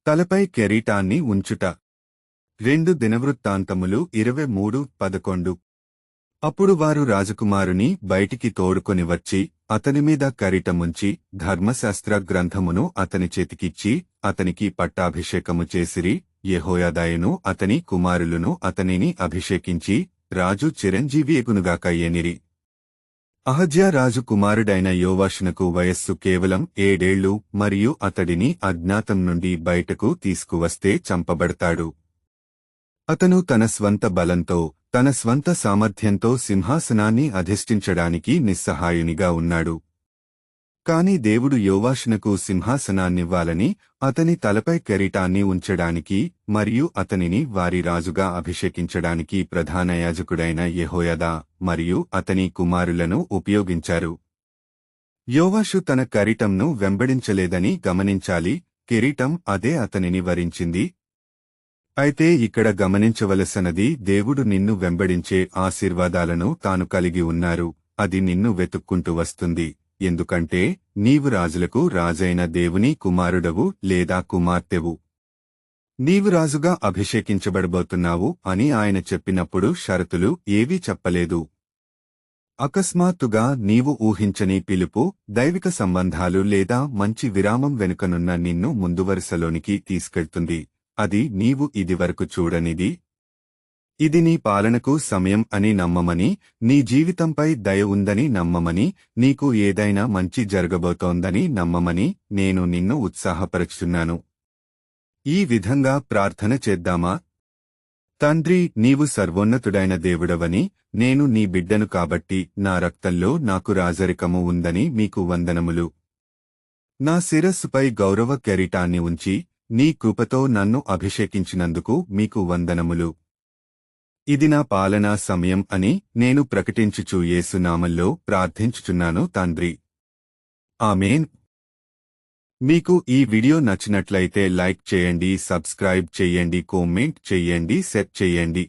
తలపై కెరీటాన్ని ఉంచుట. 2 దినవృత్తాంతములు 23:11. అప్పుడు వారు రాజకుమారుని బయటికి తోడుకొని వచ్చి అతనిమీద కిరీటముంచి ధర్మశాస్త్ర గ్రంథమును అతని చేతికిచ్చి అతనికి పట్టాభిషేకము చేసిరి. యెహోయాదాయును అతని కుమారులను అతనిని అభిషేకించి రాజు చిరంజీవియగునుగాక ఎనిరి. అహజ్యా రాజు కుమారుడైన యోవాషునకు వయస్సు కేవలం 7 ఏళ్లు మరియు అతడిని అజ్ఞాతం నుండి బయటకు తీసుకువస్తే చంపబడతాడు. అతను తన స్వంత బలంతో తన స్వంత సామర్థ్యంతో సింహాసనాన్ని అధిష్ఠించడానికి నిస్సహాయునిగా ఉన్నాడు. కాని దేవుడు యోవాషునకు సింహాసనాన్నివ్వాలని, అతని తలపై కిరీటాన్ని ఉంచడానికి మరియు అతనిని వారి రాజుగా అభిషేకించడానికి ప్రధాన యాజకుడైన యెహోయాదా మరియు అతని కుమారులను ఉపయోగించారు. యోవాషు తన కిరీటంను వెంబడించలేదని గమనించాలి. కిరీటం అదే అతనిని వరించింది. అయితే ఇక్కడ గమనించవలసినది, దేవుడు నిన్ను వెంబడించే ఆశీర్వాదాలను తాను కలిగి ఉన్నారు. అది నిన్ను వెతుక్కుంటూ వస్తుంది. ఎందుకంటే నీవు రాజులకు రాజైన దేవుని కుమారుడవు లేదా కుమార్తెవు. నీవు రాజుగా అభిషేకించబడబోతున్నావు అని ఆయన చెప్పినప్పుడు షరతులు ఏవీ చెప్పలేదు. అకస్మాత్తుగా నీవు ఊహించని పిలుపు, దైవిక సంబంధాలు లేదా మంచి విరామం వెనుకనున్న నిన్ను ముందువరుసలోనికి తీసుకెళ్తుంది. అది నీవు ఇదివరకు చూడనిది. ఇది నీ పాలనకు సమయం అని నమ్మమని, నీ జీవితంపై దయ ఉందని నమ్మమని, నీకు ఏదైనా మంచి జరగబోతోందని నమ్మమని నేను నిన్ను ఉత్సాహపరుచుతున్నాను. ఈ విధంగా ప్రార్థన చేద్దామా? తండ్రి, నీవు సర్వోన్నతుడైన దేవుడవని, నేను నీ బిడ్డను కాబట్టి నా రక్తంలో నాకు రాజరికము ఉందని మీకు వందనములు. నా శిరస్సుపై గౌరవ కిరీటాన్ని ఉంచి నీ కృపతో నన్ను అభిషేకించినందుకు మీకు వందనములు. ఇది నా పాలనా సమయం అని నేను ప్రకటించుచు యేసు నామములో ప్రార్థించుచున్నాను తండ్రి. ఆమేన్. మీకు ఈ వీడియో నచ్చినట్లయితే లైక్ చేయండి, సబ్స్క్రైబ్ చేయండి, కామెంట్ చేయండి, షేర్ చేయండి.